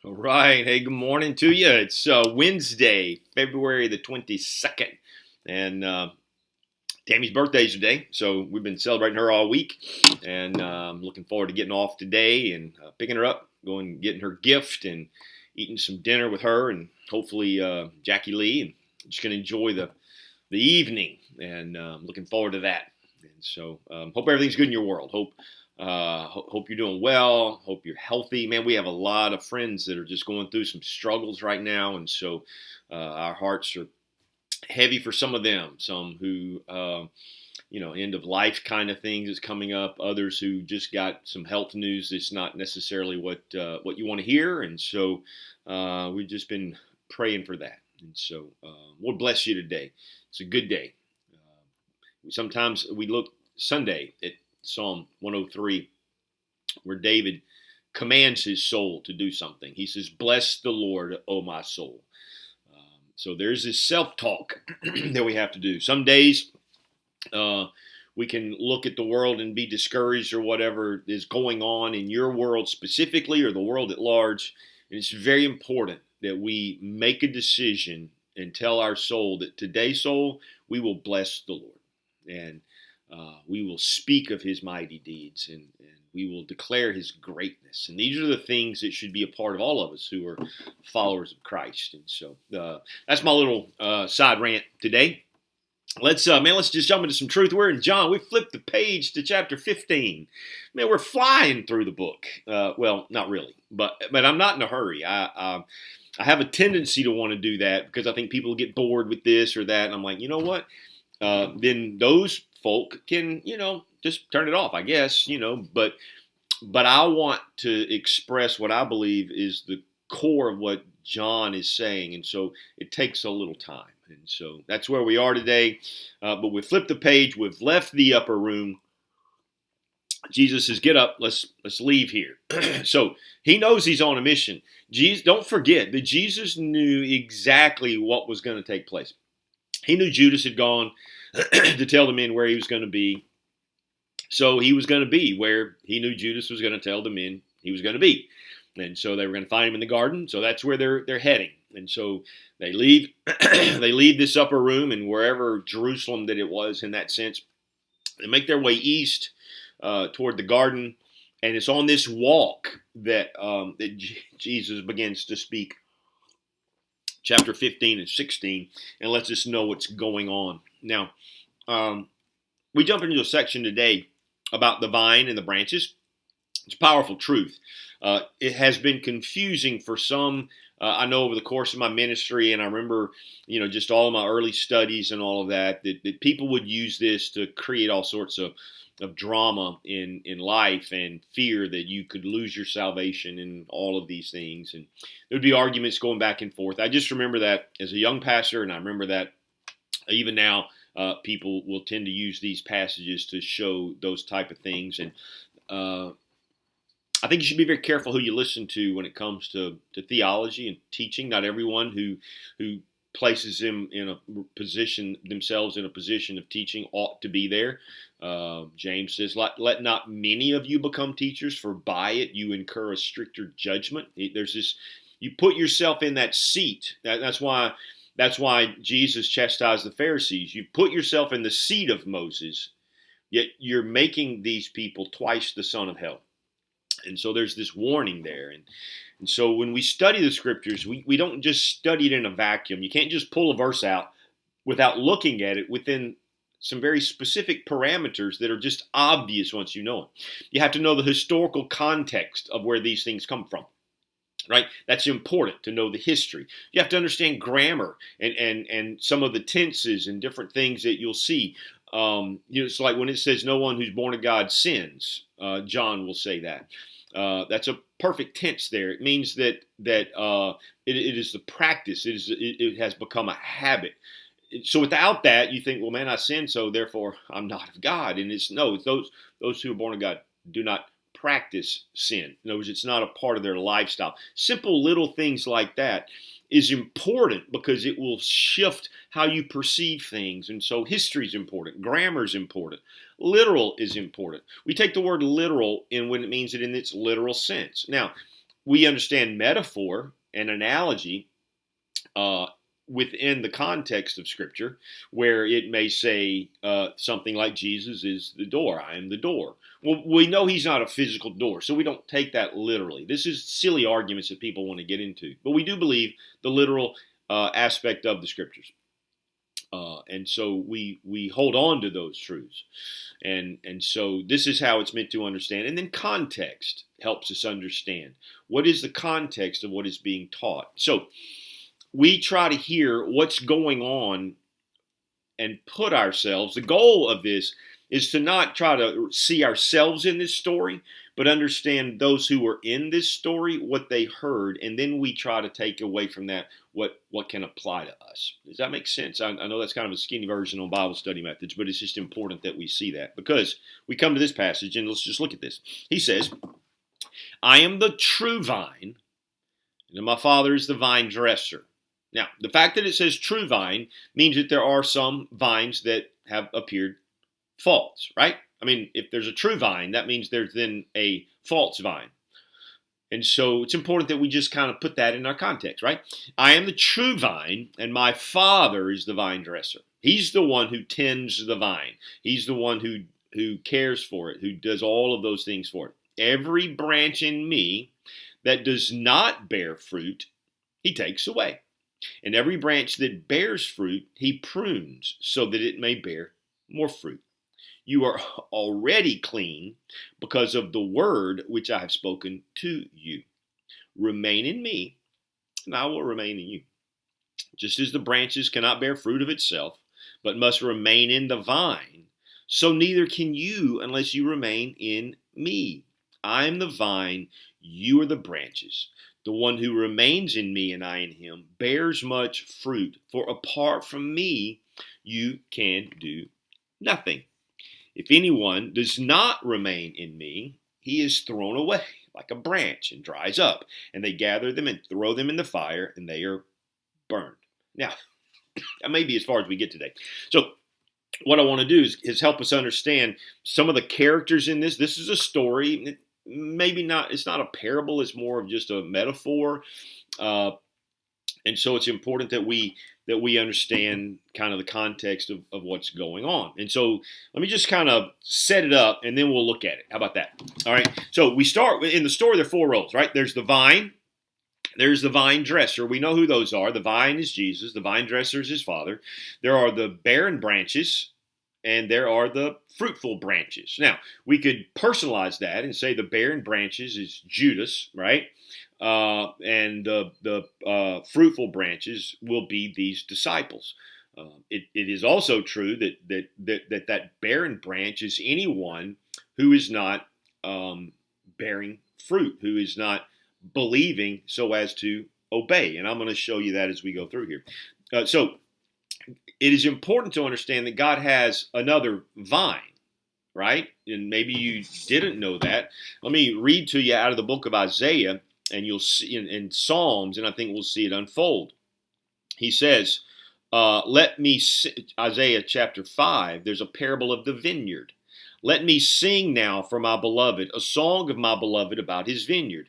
All right. Hey, good morning to you. It's Wednesday, February the 22nd. And Tammy's birthday's today. So we've been celebrating her all week. And I'm looking forward to getting off today and picking her up, going and getting her gift and eating some dinner with her and hopefully Jackie Lee. And just going to enjoy the evening. And looking forward to that. And so hope everything's good in your world. Hope you're doing well. Hope you're healthy. Man, we have a lot of friends that are just going through some struggles right now, and so our hearts are heavy for some of them. Some who, end of life kind of things is coming up. Others who just got some health news that's not necessarily what you want to hear, and so we've just been praying for that. And so, Lord bless you today. It's a good day. Sometimes we look Sunday at Psalm 103, where David commands his soul to do something. He says, "Bless the Lord, O my soul." So there's this self-talk that we have to do. Some days we can look at the world and be discouraged or whatever is going on in your world specifically or the world at large. And it's very important that we make a decision and tell our soul that today, soul, we will bless the Lord. And we will speak of his mighty deeds and we will declare his greatness. And these are the things that should be a part of all of us who are followers of Christ. And so that's my little side rant today. Let's just jump into some truth. We're in John. We flipped the page to chapter 15. Man, we're flying through the book. Well, not really, but I'm not in a hurry. I have a tendency to want to do that because I think people get bored with this or that. And I'm like, you know what? Then those folk can, just turn it off, I guess, but I want to express what I believe is the core of what John is saying. And so it takes a little time. And so that's where we are today. But we flipped the page. We've left the upper room. Jesus says, "Get up. Let's leave here." So he knows he's on a mission. Don't forget that Jesus knew exactly what was going to take place. He knew Judas had gone to tell the men where he was going to be. So he was going to be where he knew Judas was going to tell the men he was going to be. And so they were going to find him in the garden. So that's where they're heading. And so they leave they leave this upper room and wherever Jerusalem that it was in that sense. They make their way east toward the garden. And it's on this walk that Jesus begins to speak. Chapter 15 and 16, and lets us know what's going on. Now, we jump into a section today about the vine and the branches. It's powerful truth. It has been confusing for some. I know over the course of my ministry, and I remember, just all of my early studies and all of that people would use this to create all sorts of drama in life and fear that you could lose your salvation and all of these things. And there would be arguments going back and forth. I just remember that as a young pastor, and I remember that even now people will tend to use these passages to show those type of things. And I think you should be very careful who you listen to when it comes to theology and teaching. Not everyone who places themselves in a position of teaching ought to be there. James says, let not many of you become teachers, for by it you incur a stricter judgment. There's this, you put yourself in that seat. That's why Jesus chastised the Pharisees. You put yourself in the seat of Moses, yet you're making these people twice the son of hell. And so there's this warning there. And so when we study the scriptures, we don't just study it in a vacuum. You can't just pull a verse out without looking at it within some very specific parameters that are just obvious once you know it. You have to know the historical context of where these things come from. Right? That's important to know the history. You have to understand grammar and some of the tenses and different things that you'll see. It's like when it says no one who's born of God sins. John will say that. That's a perfect tense there. It means that it is the practice. It has become a habit. So without that, you think, well, man, I sin, so therefore I'm not of God. And it's those who are born of God do not practice sin. In other words, it's not a part of their lifestyle. Simple little things like that is important because it will shift how you perceive things. And so history is important. Grammar is important. Literal is important. We take the word literal when it means it in its literal sense. Now, we understand metaphor and analogy within the context of Scripture, where it may say something like Jesus is the door. I am the door. Well, we know he's not a physical door, so we don't take that literally. This is silly arguments that people want to get into. But we do believe the literal aspect of the Scriptures. And so we hold on to those truths. And so this is how it's meant to understand. And then context helps us understand. What is the context of what is being taught? So we try to hear what's going on and put ourselves, the goal of this is to not try to see ourselves in this story, but understand those who were in this story, what they heard, and then we try to take away from that what can apply to us. Does that make sense? I know that's kind of a skinny version on Bible study methods, but it's just important that we see that, because we come to this passage, and let's just look at this. He says, I am the true vine, and my Father is the vine dresser. Now, the fact that it says true vine means that there are some vines that have appeared false, right? I mean, if there's a true vine, that means there's then a false vine. And so it's important that we just kind of put that in our context, right? I am the true vine, and my Father is the vine dresser. He's the one who tends the vine. He's the one who cares for it, who does all of those things for it. Every branch in me that does not bear fruit, he takes away. And every branch that bears fruit, he prunes so that it may bear more fruit. You are already clean because of the word which I have spoken to you. Remain in me, and I will remain in you. Just as the branches cannot bear fruit of itself, but must remain in the vine, so neither can you unless you remain in me. I am the vine, you are the branches. The one who remains in me and I in him bears much fruit, for apart from me you can do nothing. If anyone does not remain in me, he is thrown away like a branch and dries up, and they gather them and throw them in the fire, and they are burned. Now, that may be as far as we get today. So what I want to do is help us understand some of the characters in this. This is a story. Maybe not, it's not a parable, it's more of just a metaphor. And so it's important that we understand kind of the context of what's going on. And so let me just kind of set it up, and then we'll look at it. How about that? All right. So we start in the story, there are four roles, right? There's the vine. There's the vine dresser. We know who those are. The vine is Jesus. The vine dresser is his Father. There are the barren branches, and there are the fruitful branches. Now, we could personalize that and say the barren branches is Judas, right? And the fruitful branches will be these disciples. It is also true that barren branch is anyone who is not bearing fruit, who is not believing so as to obey. And I'm going to show you that as we go through here. So it is important to understand that God has another vine, right? And maybe you didn't know that. Let me read to you out of the book of Isaiah, and you'll see in Psalms, and I think we'll see it unfold. He says, Isaiah chapter 5, there's a parable of the vineyard. Let me sing now for my beloved, a song of my beloved about his vineyard.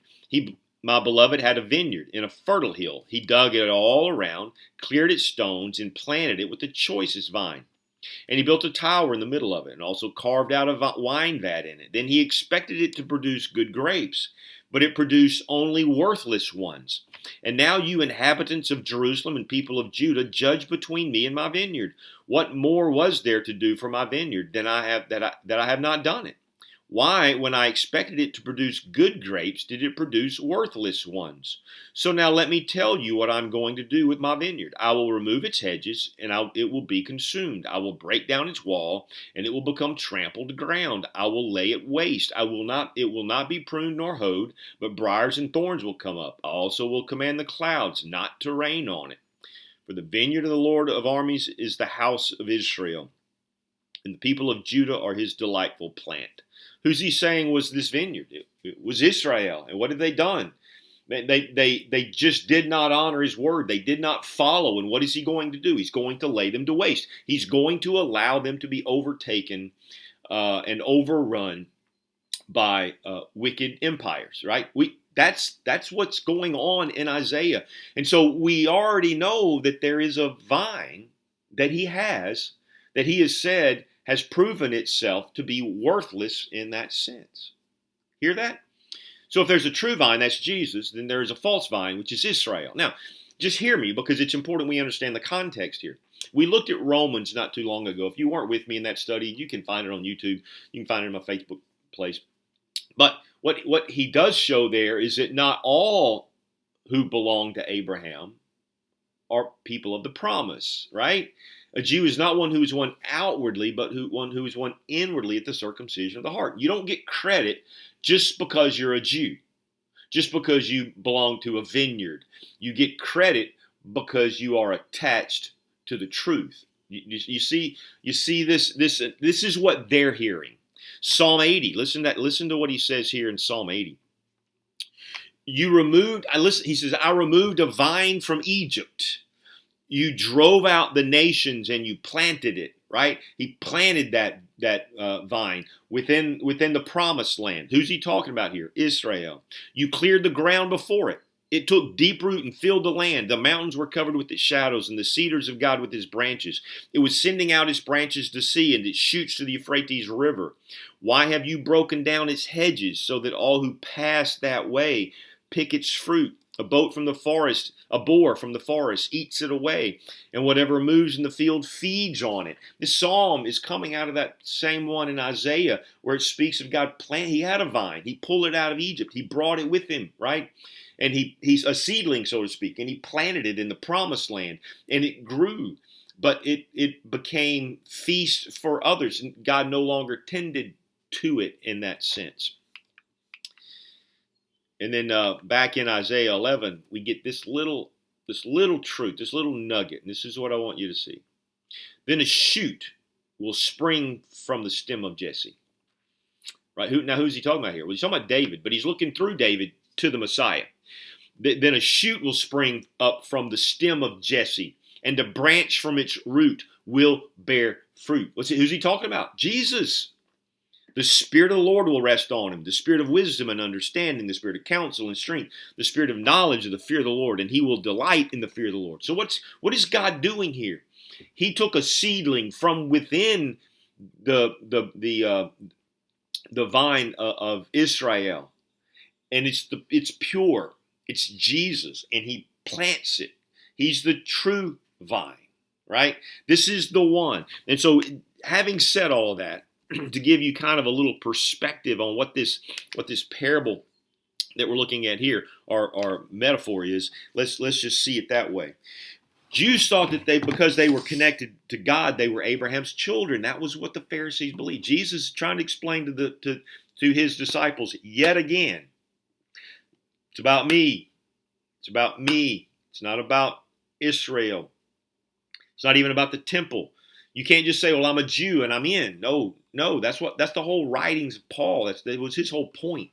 My beloved had a vineyard in a fertile hill. He dug it all around, cleared its stones, and planted it with the choicest vine. And he built a tower in the middle of it, and also carved out a wine vat in it. Then he expected it to produce good grapes, but it produced only worthless ones. And now you inhabitants of Jerusalem and people of Judah, judge between me and my vineyard. What more was there to do for my vineyard than I have not done it? Why, when I expected it to produce good grapes, did it produce worthless ones? So now let me tell you what I'm going to do with my vineyard. I will remove its hedges, and it will be consumed. I will break down its wall, and it will become trampled ground. I will lay it waste. It will not be pruned nor hoed, but briars and thorns will come up. I also will command the clouds not to rain on it. For the vineyard of the Lord of armies is the house of Israel, and the people of Judah are his delightful plant. Who's he saying was this vineyard? It was Israel. And what had they done? They just did not honor his word. They did not follow. And what is he going to do? He's going to lay them to waste. He's going to allow them to be overtaken and overrun by wicked empires, right? That's what's going on in Isaiah. And so we already know that there is a vine that he has said has proven itself to be worthless in that sense. Hear that? So if there's a true vine, that's Jesus, then there is a false vine, which is Israel. Now, just hear me, because it's important we understand the context here. We looked at Romans not too long ago. If you weren't with me in that study, you can find it on YouTube. You can find it in my Facebook place. But what he does show there is that not all who belong to Abraham are people of the promise, right? A Jew is not one who is one outwardly, but one who is one inwardly at the circumcision of the heart. You don't get credit just because you're a Jew, just because you belong to a vineyard. You get credit because you are attached to the truth. You see this. This is what they're hearing. Psalm 80. Listen to what he says here in Psalm 80. He says, I removed a vine from Egypt. You drove out the nations and you planted it, right? He planted that vine within the promised land. Who's he talking about here? Israel. You cleared the ground before it. It took deep root and filled the land. The mountains were covered with its shadows, and the cedars of God with his branches. It was sending out its branches to sea, and its shoots to the Euphrates River. Why have you broken down its hedges, so that all who pass that way pick its fruit? A boar from the forest eats it away, and whatever moves in the field feeds on it. This psalm is coming out of that same one in Isaiah, where it speaks of God he had a vine. He pulled it out of Egypt. He brought it with him, right? And he's a seedling, so to speak, and he planted it in the promised land, and it grew, but it became feast for others, and God no longer tended to it in that sense. And then back in Isaiah 11, we get this little truth, this little nugget, and this is what I want you to see. Then a shoot will spring from the stem of Jesse. Right? Who's he talking about here? Well, he's talking about David, but he's looking through David to the Messiah. Then a shoot will spring up from the stem of Jesse, and a branch from its root will bear fruit. Who's he talking about? Jesus. The Spirit of the Lord will rest on him, the Spirit of wisdom and understanding, the Spirit of counsel and strength, the Spirit of knowledge of the fear of the Lord, and he will delight in the fear of the Lord. So what is God doing here? He took a seedling from within the vine of Israel, and it's pure. It's Jesus, and he plants it. He's the true vine, right? This is the one. And so, having said all that, to give you kind of a little perspective on what this parable that we're looking at here, our metaphor is, let's just see it that way. Jews thought that because they were connected to God, they were Abraham's children. That was what the Pharisees believed. Jesus is trying to explain to his disciples yet again. It's about me. It's about me. It's not about Israel. It's not even about the temple. You can't just say, well, I'm a Jew and I'm in. No, that's the whole writings of Paul. That was his whole point.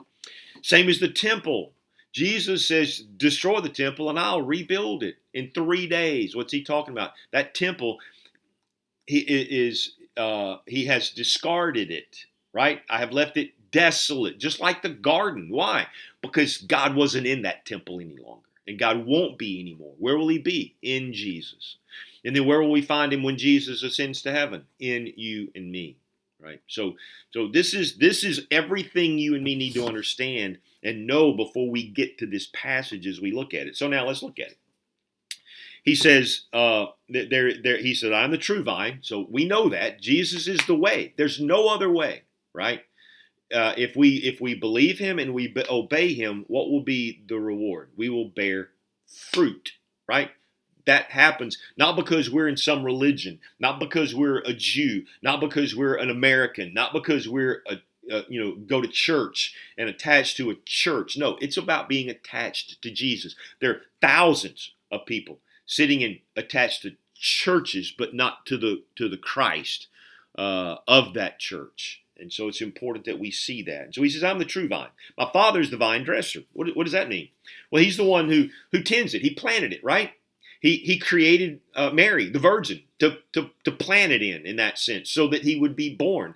Same as the temple. Jesus says, destroy the temple and I'll rebuild it in 3 days. What's he talking about? That temple, he has discarded it, right? I have left it desolate, just like the garden. Why? Because God wasn't in that temple any longer, and God won't be anymore. Where will he be? In Jesus. And then where will we find him when Jesus ascends to heaven? In you and me, right? So this is everything you and me need to understand and know before we get to this passage as we look at it. So now let's look at it. He says, he said, I'm the true vine. So we know that Jesus is the way. There's no other way, right? If we believe him and we obey him, what will be the reward? We will bear fruit, right? That happens not because we're in some religion, not because we're a Jew, not because we're an American, not because we're go to church and attached to a church. No, it's about being attached to Jesus. There are thousands of people sitting in attached to churches, but not to the Christ of that church. And so it's important that we see that. And so he says, I'm the true vine. My father's the vine dresser. What does that mean? Well, he's the one who tends it. He planted it, right? He created Mary, the virgin, to plant it in that sense, so that he would be born.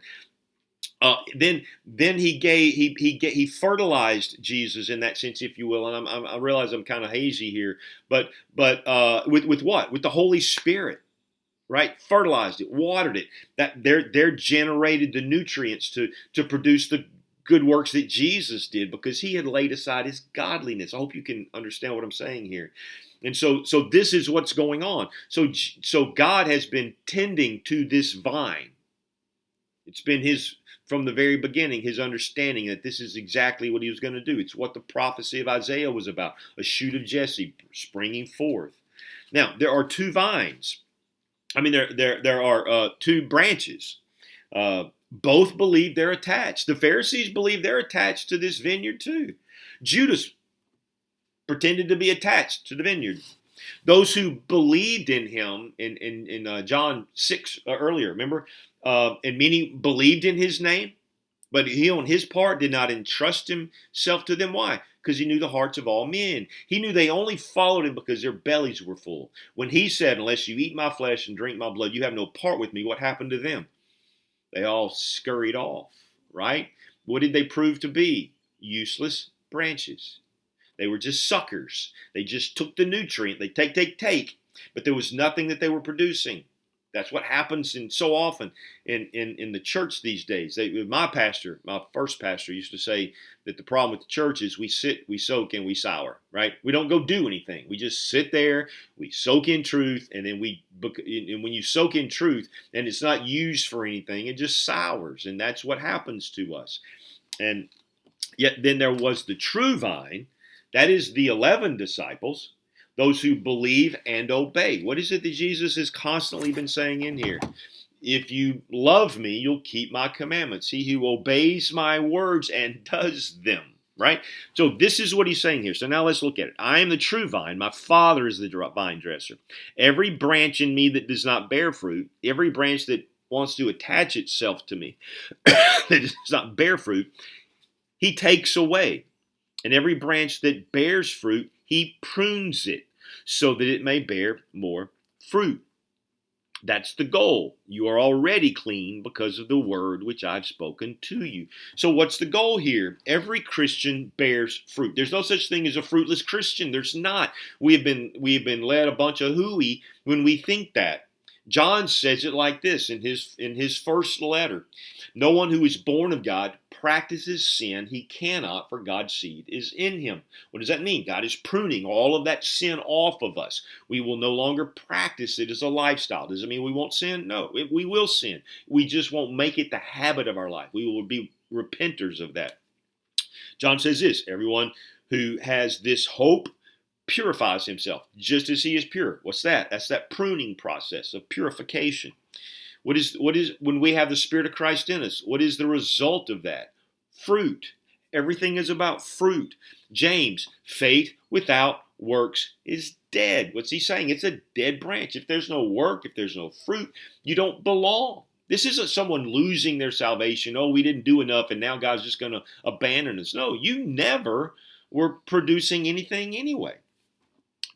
Then he fertilized Jesus in that sense, if you will. And I realize I'm kind of hazy here, but with what? With the Holy Spirit, right? Fertilized it, watered it. That they're generated the nutrients to produce the good works that Jesus did because he had laid aside his godliness. I hope you can understand what I'm saying here. And so this is what's going on. So God has been tending to this vine. It's been from the very beginning, his understanding that this is exactly what he was going to do. It's what the prophecy of Isaiah was about, a shoot of Jesse springing forth. Now, there are two vines. I mean, there are two branches. Both believe they're attached. The Pharisees believe they're attached to this vineyard too. Judas pretended to be attached to the vineyard. Those who believed in him in John 6 earlier, remember? And many believed in his name, but he on his part did not entrust himself to them. Why? Because he knew the hearts of all men. He knew they only followed him because their bellies were full. When he said, unless you eat my flesh and drink my blood, you have no part with me, what happened to them? They all scurried off, right? What did they prove to be? Useless branches. They were just suckers. They just took the nutrient. They take, but there was nothing that they were producing. That's what happens so often in the church these days. My first pastor used to say that the problem with the church is we sit, we soak, and we sour, right? We don't go do anything. We just sit there, we soak in truth, and then and when you soak in truth and it's not used for anything, it just sours, and that's what happens to us. And yet then there was the true vine, that is the 11 disciples, those who believe and obey. What is it that Jesus has constantly been saying in here? If you love me, you'll keep my commandments. He who obeys my words and does them, right? So this is what he's saying here. So now let's look at it. I am the true vine. My Father is the vine dresser. Every branch in me that does not bear fruit, every branch that wants to attach itself to me, that does not bear fruit, he takes away. And every branch that bears fruit, he prunes it so that it may bear more fruit. That's the goal. You are already clean because of the word which I've spoken to you. So what's the goal here? Every Christian bears fruit. There's no such thing as a fruitless Christian. There's not. We have been led a bunch of hooey when we think that. John says it like this in his first letter. No one who is born of God practices sin. He cannot, for God's seed is in him. What does that mean? God is pruning all of that sin off of us. We will no longer practice it as a lifestyle. Does it mean we won't sin? No, we will sin. We just won't make it the habit of our life. We will be repenters of that. John says this, everyone who has this hope purifies himself just as he is pure. What's that? That's that pruning process of purification. What is when we have the Spirit of Christ in us? What is the result of that? Fruit. Everything is about fruit. James, faith without works is dead. What's he saying? It's a dead branch. If there's no work, if there's no fruit, you don't belong. This isn't someone losing their salvation. Oh, we didn't do enough and now God's just going to abandon us. No, you never were producing anything anyway.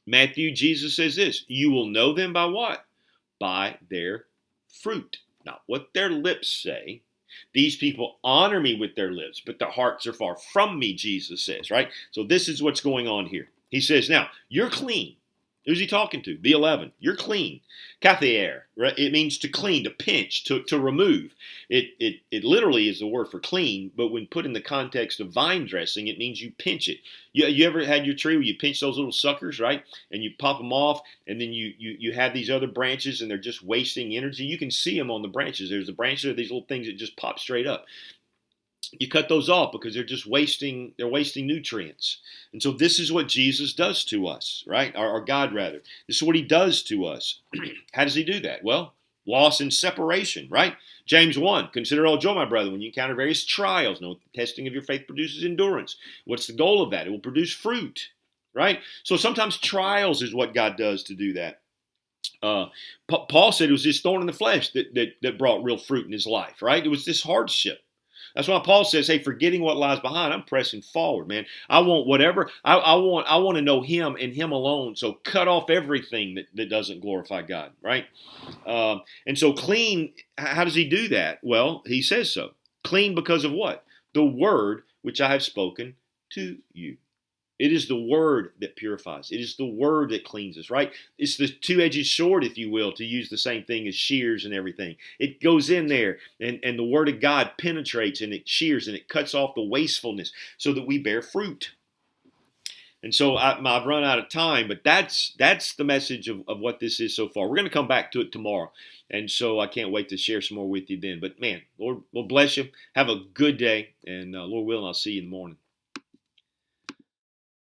Matthew, Jesus says this, you will know them by what? By their fruit. Not what their lips say. These people honor me with their lips, but their hearts are far from me, Jesus says, right? So this is what's going on here. He says, now, you're clean. Who's he talking to? The 11. You're clean. Kathair, right? It means to clean, to pinch, to remove. It literally is the word for clean, but when put in the context of vine dressing, it means you pinch it. You ever had your tree where you pinch those little suckers, right? And you pop them off, and then you have these other branches, and they're just wasting energy. You can see them on the branches. There's the branches of these little things that just pop straight up. You cut those off because they're just wasting nutrients. And so this is what Jesus does to us, right? Or God rather. This is what he does to us. How does he do that? Well, loss and separation, right? James 1, consider all joy, my brother, when you encounter various trials. Know the testing of your faith produces endurance. What's the goal of that? It will produce fruit, right? So sometimes trials is what God does to do that. Paul said it was this thorn in the flesh that brought real fruit in his life, right? It was this hardship. That's why Paul says, hey, forgetting what lies behind, I'm pressing forward, man. I want whatever. I want to know him and him alone. So cut off everything that doesn't glorify God, right? And so clean, how does he do that? Well, he says so. Clean because of what? The word which I have spoken to you. It is the word that purifies. It is the word that cleanses, right? It's the two-edged sword, if you will, to use the same thing as shears and everything. It goes in there, and the word of God penetrates, and it shears, and it cuts off the wastefulness so that we bear fruit. And so I've run out of time, but that's the message of what this is so far. We're going to come back to it tomorrow. And so I can't wait to share some more with you then. But man, Lord bless you. Have a good day. And Lord willing, I'll see you in the morning.